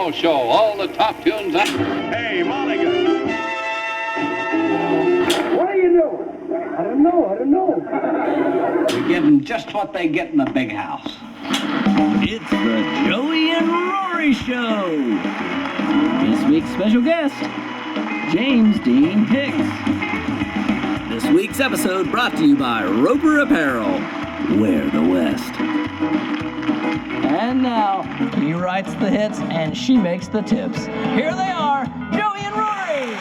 demo show. All the top tunes. Hey, Mulligan. What are you doing? I don't know. We give them just what they get in the big house. It's the Joey and Rory Show. This week's special guest, James Dean Hicks. This week's episode brought to you by Roper Apparel. Wear the West. And now, he writes the hits and she makes the tips. Here they are, Joey and Rory!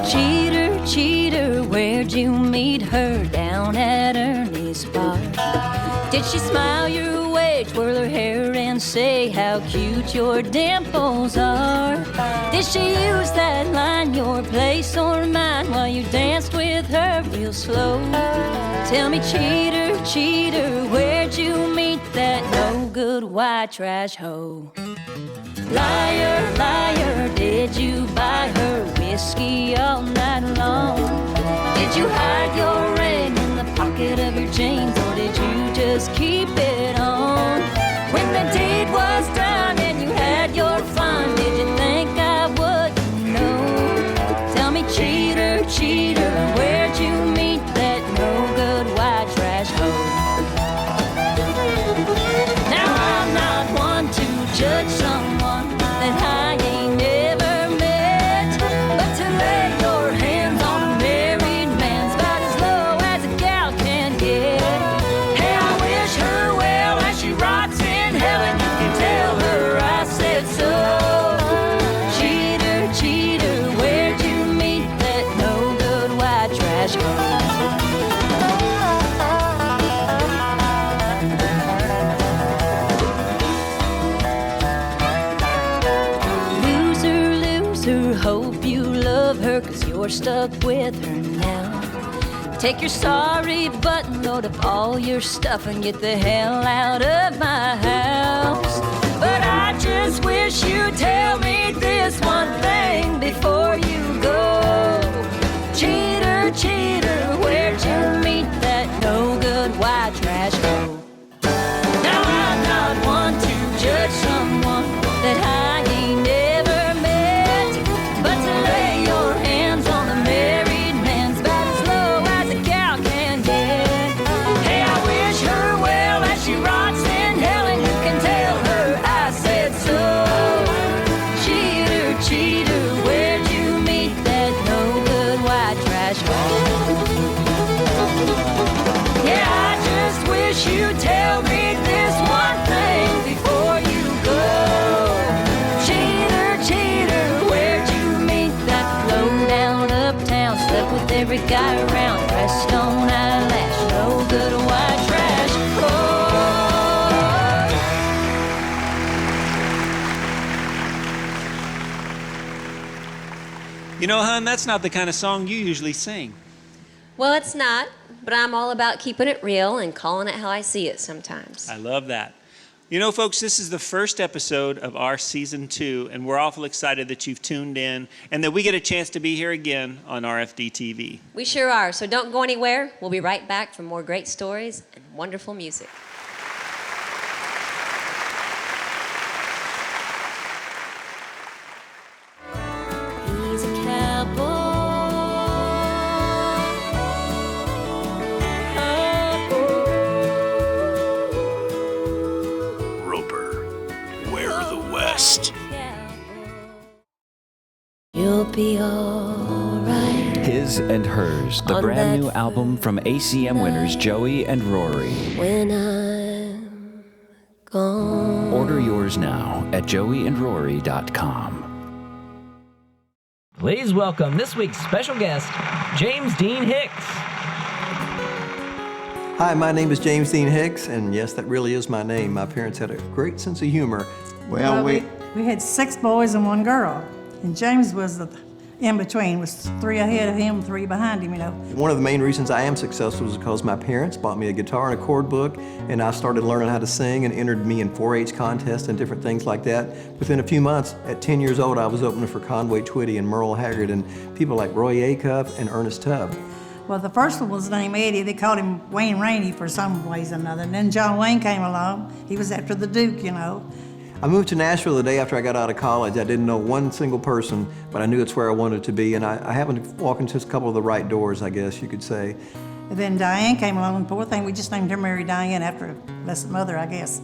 Cheater, cheater, where'd you meet her? Down at Ernie's bar. Did she smile your way, twirl her hair and say how cute your dimples are? Did she use that line, your place or mine, while you danced with her real slow? Tell me, cheater, cheater, where'd you meet that no good white trash hoe? Liar, liar, did you buy her whiskey all night long? Did you hide your ring in the pocket of your jeans, or did you just keep it on? When the deed was done and you had your fun, did you think I wouldn't know? Tell me, cheater, cheater, where'd you meet that no good white trash hoe? Now I'm not one to judge someone that I ain't never met, but to lay your hands on a married man's about as low as a gal can get. Hey, I wish her well as she rots in hell, and you can tell her I said so. Cheater, cheater, where'd you meet that no good white trash hoe? Hope you love her, 'cause you're stuck with her now. Take your sorry button, load up all your stuff, and get the hell out of my house. But I just wish you'd tell me this one thing before you go. Cheater, cheater, where'd you meet that no good white trash hoe? Now I'm not one to judge someone that I ain't never met, but to lay your hands on a married man's about as low as a gal can get. Hey, I wish her well as she rots in hell, and you can tell her I said so. Cheater, cheater, where'd you meet that no good white trash hoe? Yeah, I just wish you'd tell me this one thing before you go. Cheater, cheater, where'd you meet that low down uptown, slept with every guy around, pressed on eyelash, no good white trash hoe? You know, hon, that's not the kind of song you usually sing. Well, it's not, but I'm all about keeping it real and calling it how I see it sometimes. I love that. You know, folks, this is the first episode of our season 2, and we're awful excited that you've tuned in and that we get a chance to be here again on RFD TV. We sure are, so don't go anywhere. We'll be right back for more great stories and wonderful music. He's a cowboy. Roper, wear the West. You'll be alright. His and Hers, the brand new album from ACM winners Joey and Rory. When I'm gone. Order yours now at joeyandrory.com. Please welcome this week's special guest, James Dean Hicks. Hi, my name is James Dean Hicks, and yes, that really is my name. My parents had a great sense of humor. Well, we had 6 boys and 1 girl, and James was the in between, was 3 ahead of him, 3 behind him, you know. One of the main reasons I am successful is because my parents bought me a guitar and a chord book, and I started learning how to sing and entered me in 4-H contests and different things like that. Within a few months, at 10 years old, I was opening for Conway Twitty and Merle Haggard and people like Roy Acuff and Ernest Tubb. Well, the first one was named Eddie. They called him Wayne Rainey for some ways or another. And then John Wayne came along. He was after the Duke, you know. I moved to Nashville the day after I got out of college. I didn't know one single person, but I knew it's where I wanted to be. And I happened to walk into a couple of the right doors, I guess you could say. And then Diane came along, and poor thing, we just named her Mary Diane after a blessed mother, I guess.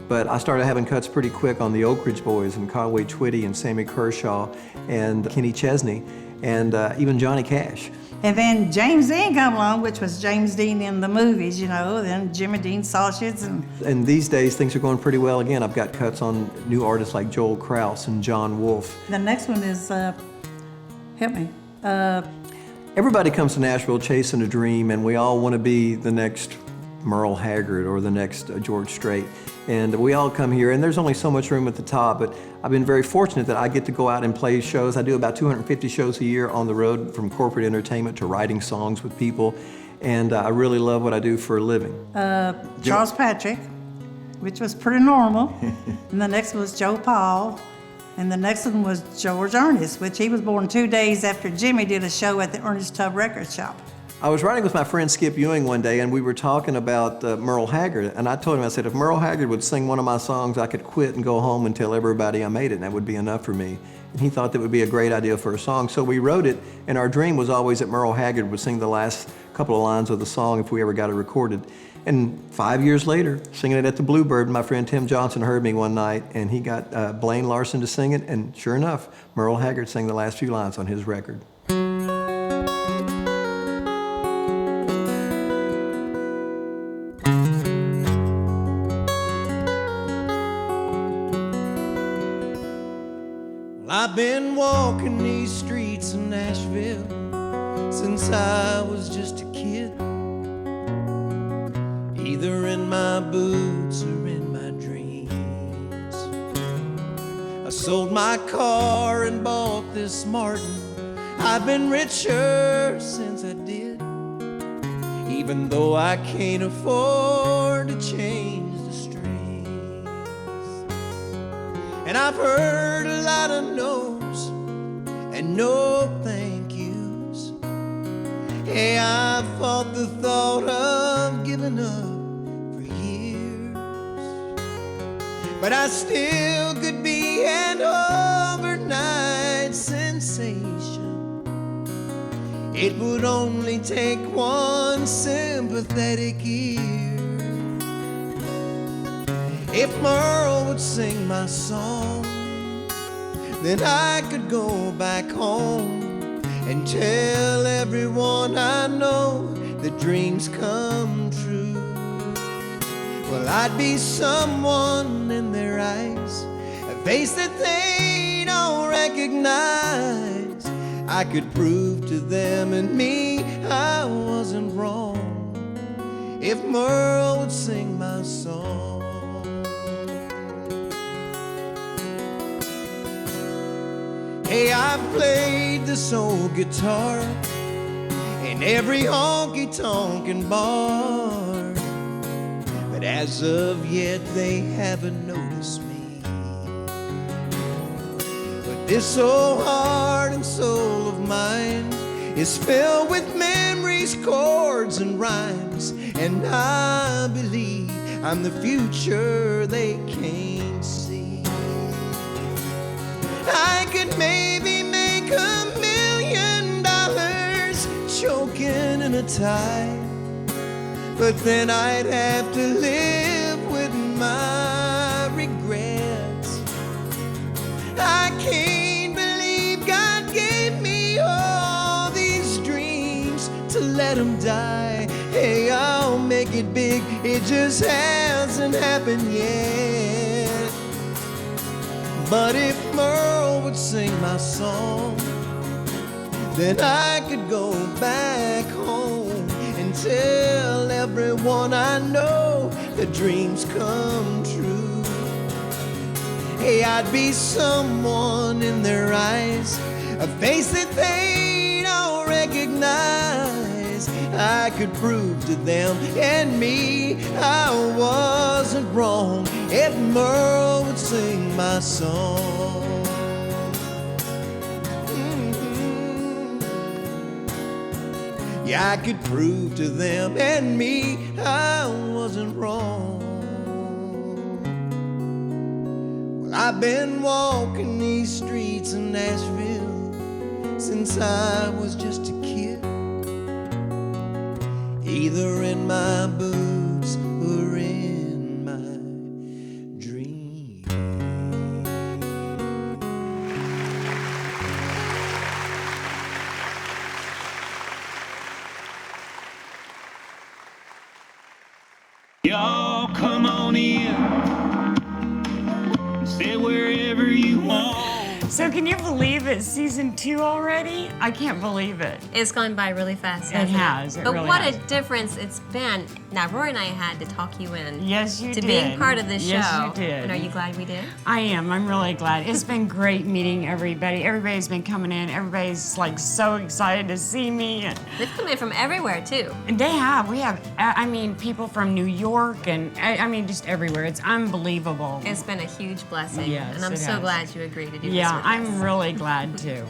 But I started having cuts pretty quick on the Oak Ridge Boys and Conway Twitty and Sammy Kershaw and Kenny Chesney and even Johnny Cash. And then James Dean come along, which was James Dean in the movies, you know, then Jimmy Dean Sausage. And these days, things are going pretty well again. I've got cuts on new artists like Joel Krause and John Wolfe. The next one is, help me. Everybody comes to Nashville chasing a dream, and we all want to be the next Merle Haggard or the next George Strait. And we all come here, and there's only so much room at the top, but I've been very fortunate that I get to go out and play shows. I do about 250 shows a year on the road, from corporate entertainment to writing songs with people, and I really love what I do for a living. Charles Patrick, which was pretty normal, and the next was Joe Paul, and the next one was George Ernest, which he was born 2 days after Jimmy did a show at the Ernest Tubb Record Shop. I was riding with my friend Skip Ewing one day, and we were talking about Merle Haggard, and I told him, I said, if Merle Haggard would sing one of my songs, I could quit and go home and tell everybody I made it, and that would be enough for me. And he thought that would be a great idea for a song, so we wrote it, and our dream was always that Merle Haggard would sing the last couple of lines of the song if we ever got it recorded. And 5 years later, singing it at the Bluebird, my friend Tim Johnson heard me one night, and he got Blaine Larson to sing it, and sure enough, Merle Haggard sang the last few lines on his record. I've been walking these streets of Nashville since I was just a kid, either in my boots or in my dreams. I sold my car and bought this Martin. I've been richer since I did, even though I can't afford to change the strings. And I've heard a lot of no's and no thank yous. Hey, I've fought the thought of giving up for years, but I still could be an overnight sensation. It would only take one sympathetic ear. If Merle would sing my song, then I could go back home and tell everyone I know that dreams come true. Well, I'd be someone in their eyes, a face that they don't recognize. I could prove to them and me I wasn't wrong if Merle would sing my song. Hey, I've played this old guitar in every honky-tonkin' bar, but as of yet they haven't noticed me. But this old heart and soul of mine is filled with memories, chords, and rhymes, and I believe I'm the future they can't see. I could maybe make $1 million choking in a tie, but then I'd have to live with my regrets. I can't believe God gave me all these dreams to let them die. Hey, I'll make it big, it just hasn't happened yet. But if Merle would sing my song, then I could go back home and tell everyone I know that dreams come true. Hey, I'd be someone in their eyes, a face that they don't recognize. I could prove to them and me I wasn't wrong if Merle would sing my song. Yeah, I could prove to them and me I wasn't wrong. Well, I've been walking these streets of Nashville since I was just a kid, either in my boots or in my dream. Y'all come on in, stay wherever you want. So can you believe it's season 2 already? I can't believe it. It's gone by really fast, It has. It But really what has. a difference it's been. Now, Rory and I had to talk you in. Yes, you to did. being part of this Yes, show. you did. And are you glad we did? I am. I'm really glad. It's been great meeting everybody. Everybody's been coming in. Everybody's like so excited to see me. And They've come in from everywhere, too. they have. We have, I mean, people from New York and, I mean, just everywhere. It's unbelievable. It's been a huge blessing. Yes, and I'm it so has. glad you agreed to do this Yeah, with us. I'm really glad too.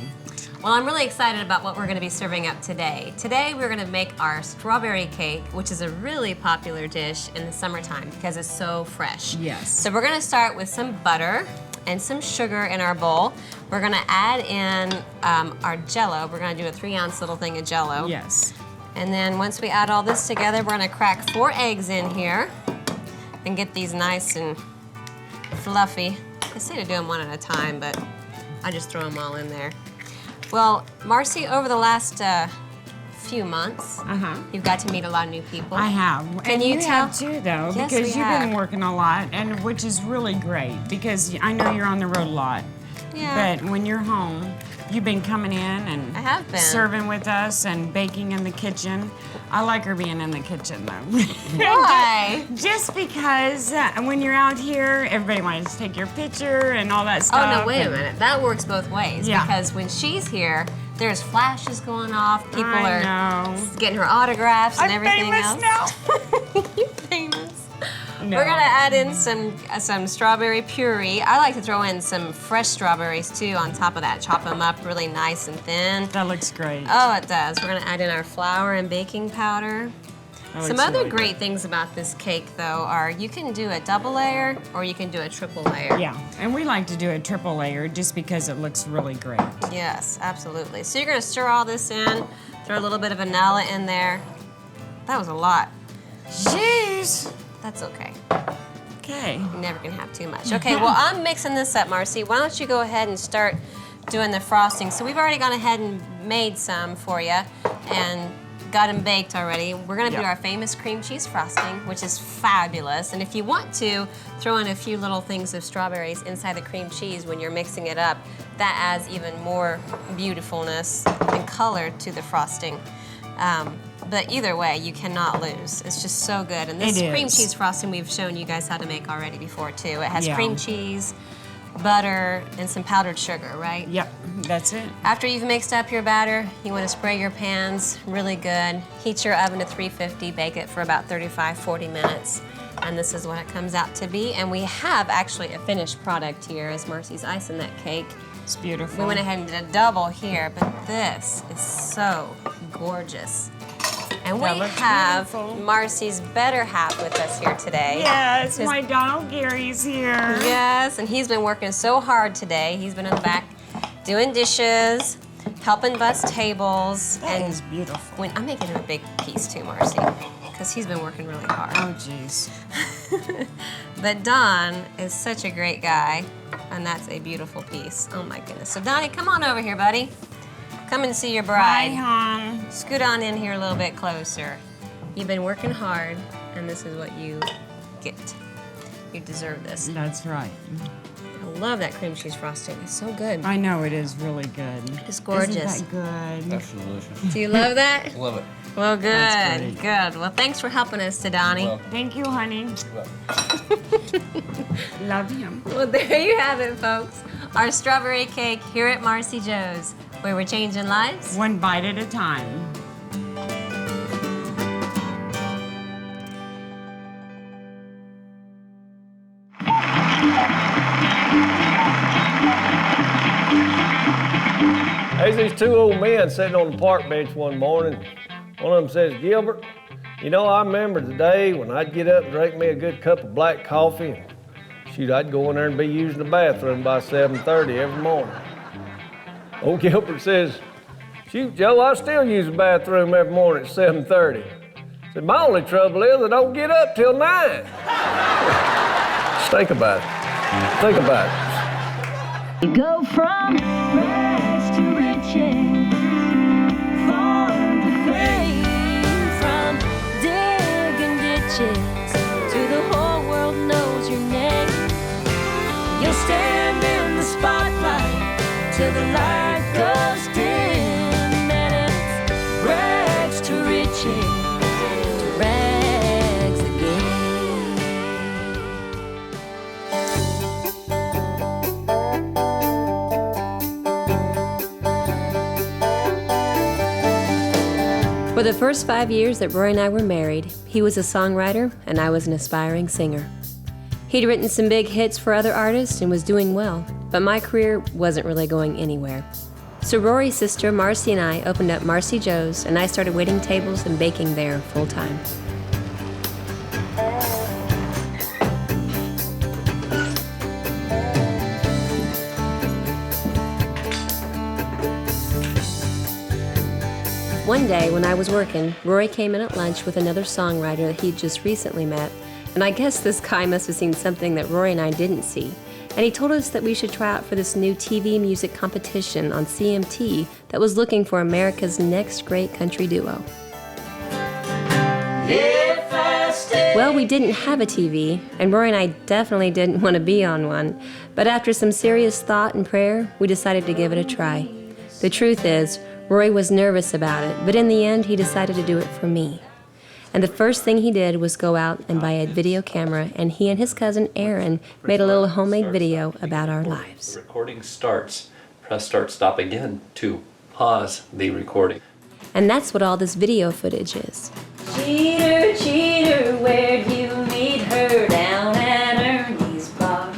Well, I'm really excited about what we're going to be serving up today. Today, we're going to make our strawberry cake, which is a really popular dish in the summertime because it's so fresh. Yes. So we're going to start with some butter and some sugar in our bowl. We're going to add in our Jell-O. We're going to do a 3-ounce little thing of Jell-O. Yes. And then once we add all this together, we're going to crack 4 eggs in here and get these nice and fluffy. I say to do them one at a time, but I just throw them all in there. Well, Marcy, over the last few months, you've got to meet a lot of new people. I have. Can and you tell? have too, though, Yes, because we you've have. been working a lot, and which is really great because I know you're on the road a lot. Yeah. But when you're home, you've been coming in and I have been. serving with us and baking in the kitchen. I like her being in the kitchen, though. Why? Just because when you're out here, everybody wants to take your picture and all that stuff. Oh, no, wait a minute. That works both ways. Yeah. Because when she's here, there's flashes going off. People I are know. getting her autographs and I'm everything famous else. now. You're famous. No. We're gonna add in some strawberry puree. I like to throw in some fresh strawberries too on top of that. Chop them up really nice and thin. That looks great. Oh, it does. We're gonna add in our flour and baking powder. That Some looks other really great things about this cake, though, are you can do a double layer or you can do a triple layer. Yeah, and we like to do a triple layer just because it looks really great. Yes, absolutely. So you're gonna stir all this in, throw a little bit of vanilla in there. That was a lot. Jeez. That's okay. Okay. You never can have too much. Okay, well, I'm mixing this up, Marcy. Why don't you go ahead and start doing the frosting. So we've already gone ahead and made some for you and got them baked already. We're gonna do our famous cream cheese frosting, which is fabulous. And if you want to, throw in a few little things of strawberries inside the cream cheese when you're mixing it up. That adds even more beautifulness and color to the frosting. But either way, you cannot lose. It's just so good. And this cream cheese frosting we've shown you guys how to make already before too. It has cream cheese, butter, and some powdered sugar, right? Yep, that's it. After you've mixed up your batter, you want to spray your pans really good. Heat your oven to 350, bake it for about 35-40 minutes. And this is what it comes out to be. And we have actually a finished product here as Marcy's icing that cake. It's beautiful. We went ahead and did a double here, but this is so gorgeous. And we have Marcy's better half with us here today. Yes, my Donald Gary's here. Yes, and he's been working so hard today. He's been in the back doing dishes, helping bust tables. That and is beautiful. When I'm making him a big piece too, Marcy, because he's been working really hard. Oh, jeez. But Don is such a great guy, and that's a beautiful piece. Oh my goodness. So Donnie, come on over here, buddy. Come and see your bride. Hi, hon. Scoot on in here a little bit closer. You've been working hard, and this is what you get. You deserve this. That's right. I love that cream cheese frosting. It's so good. I know it is really good. It's gorgeous. Isn't that good? That's delicious. Do you love that? Love it. Well, good, That's great. good. Well, thanks for helping us, to Donnie. Thank you, honey. Love him. Well, there you have it, folks. Our strawberry cake here at Marcy Jo's, where we're changing lives. One bite at a time. There's these two old men sitting on the park bench one morning. One of them says, Gilbert, you know, I remember the day when I'd get up and drink me a good cup of black coffee, and shoot, I'd go in there and be using the bathroom by 7:30 every morning. Old Gilbert says, shoot, Joe, I still use the bathroom every morning at 7:30. I said, my only trouble is I don't get up till 9. Just think about it. Think about it. You go from rags to riches, far to fame, from digging ditches to the whole world knows your name. You'll stand in the spotlight till the light goes dim, and it's rags to riches, to rags again. For the first 5 years that Rory and I were married, he was a songwriter and I was an aspiring singer. He'd written some big hits for other artists and was doing well, but my career wasn't really going anywhere. So Rory's sister Marcy and I opened up Marcy Jo's, and I started waiting tables and baking there full time. One day when I was working, Rory came in at lunch with another songwriter that he'd just recently met, and I guess this guy must have seen something that Rory and I didn't see. And he told us that we should try out for this new TV music competition on CMT that was looking for America's next great country duo. Well, we didn't have a TV, and Rory and I definitely didn't want to be on one, but after some serious thought and prayer, we decided to give it a try. The truth is, Rory was nervous about it, but in the end, he decided to do it for me. And the first thing he did was go out and buy a video camera, and he and his cousin Aaron made a little homemade video about our lives. The recording starts. Press start stop again to pause the recording. And that's what all this video footage is. Cheater, cheater, where'd you meet her? Down at Ernie's bar.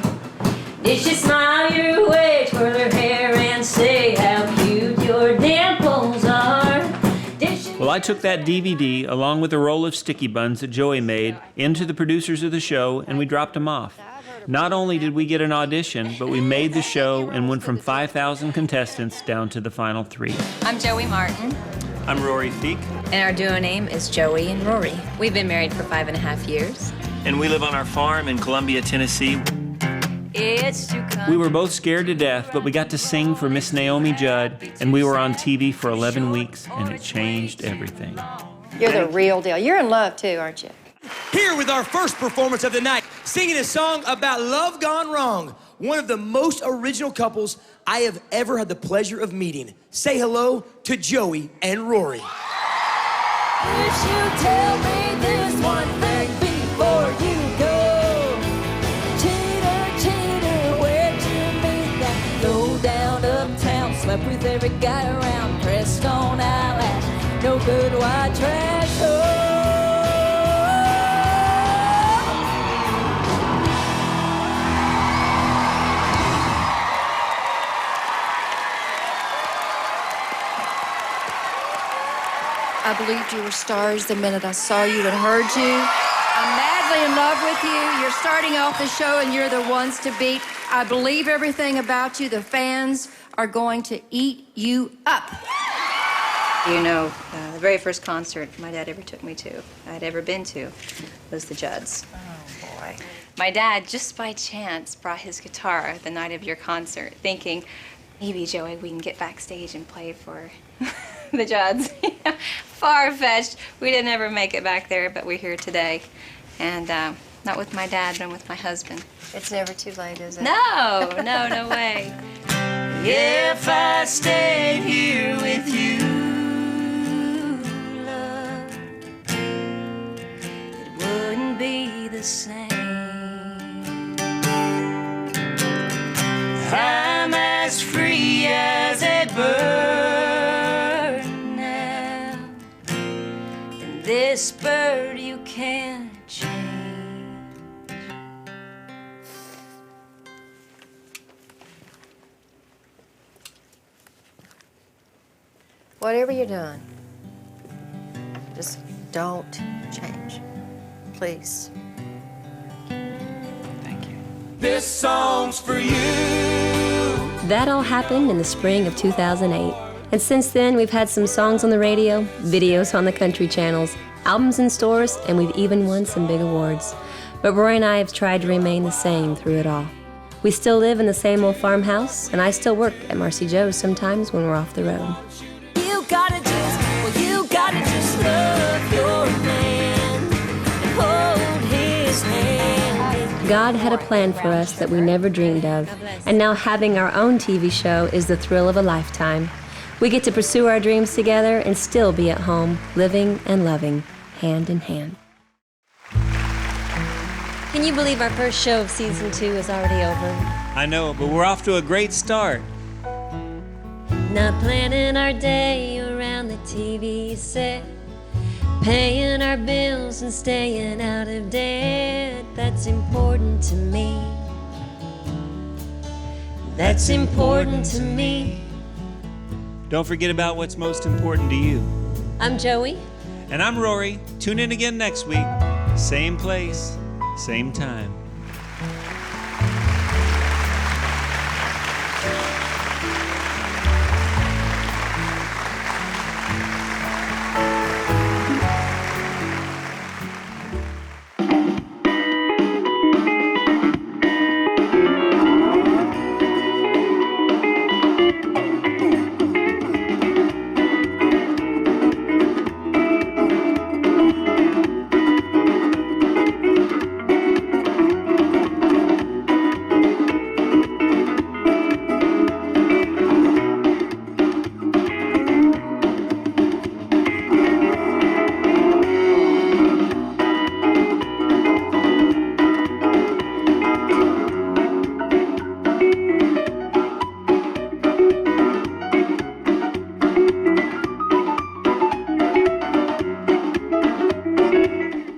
Did she smile your way, twirl her hair and say how cute your dimples are? Well, I took that DVD along with a roll of sticky buns that Joey made into the producers of the show, and we dropped them off. Not only did we get an audition, but we made the show and went from 5,000 contestants down to the final 3. I'm Joey Martin. I'm Rory Feek. And our duo name is Joey and Rory. We've been married for 5.5 years. And we live on our farm in Columbia, Tennessee. It's too We were both scared to death, but we got to sing for Miss Naomi Judd, and we were on TV for 11 weeks, and it changed everything. You're the real deal. You're in love too, aren't you? Here with our first performance of the night, singing a song about love gone wrong. One of the most original couples I have ever had the pleasure of meeting. Say hello to Joey and Rory. If you tell me this one thing before you go, cheater, cheater, where'd you meet that low down uptown? Slept with every guy around, pressed on eyelash, no good white trash. Oh. I believed you were stars the minute I saw you and heard you. I'm madly in love with you. You're starting off the show and you're the ones to beat. I believe everything about you. The fans are going to eat you up. You know, the very first concert my dad ever took me to, I'd ever been to, was the Judds. Oh, boy. My dad, just by chance, brought his guitar the night of your concert, thinking, maybe, Joey, we can get backstage and play for the Judds. Far-fetched. We didn't ever make it back there, but we're here today. And not with my dad, but with my husband. It's never too late, is it? No, no way. If I stayed here with you, love, it wouldn't be the same. I'm as free as a bird now, and this bird you can't change. Whatever you're doing, Just don't change. Please. This song's for you. That all happened in the spring of 2008. And since then, we've had some songs on the radio, videos on the country channels, albums in stores, and we've even won some big awards. But Rory and I have tried to remain the same through it all. We still live in the same old farmhouse, and I still work at Marcy Jo's sometimes when we're off the road. You gotta just love your man and hold his hand. God had a plan for us that we never dreamed of, and now having our own TV show is the thrill of a lifetime. We get to pursue our dreams together and still be at home, living and loving, hand in hand. Can you believe our first show of season 2 is already over? I know, but we're off to a great start. Not planning our day around the TV set, paying our bills and staying out of debt. That's important to me. That's important to me. Don't forget about what's most important to you. I'm Joey. And I'm Rory. Tune in again next week. Same place, same time.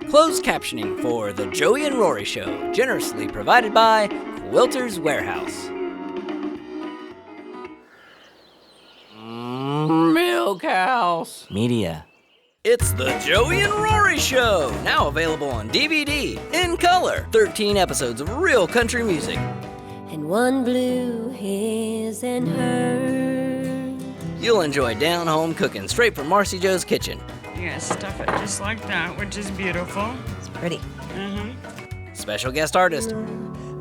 Closed captioning for The Joey and Rory Show, generously provided by Quilter's Warehouse. Milk House Media. It's The Joey and Rory Show, now available on DVD, in color. 13 episodes of real country music. And one blew his and hers. You'll enjoy down-home cooking straight from Marcy Jo's kitchen. You gotta stuff it just like that, which is beautiful. It's pretty. Special guest artist.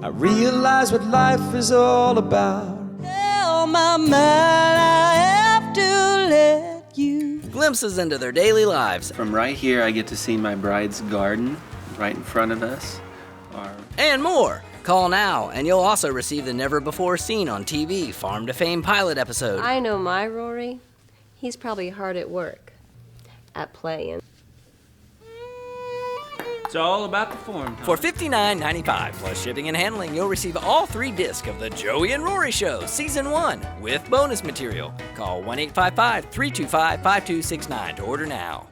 I realize what life is all about. Tell my mind I have to let you. Glimpses into their daily lives. From right here, I get to see my bride's garden right in front of us. And more. Call now, and you'll also receive the never-before-seen on TV Farm to Fame pilot episode. I know my Rory. He's probably hard at work. At playing. It's all about the form. For $59.95 plus shipping and handling, you'll receive all 3 discs of The Joey and Rory Show, Season 1, with bonus material. Call 1-855-325-5269 to order now.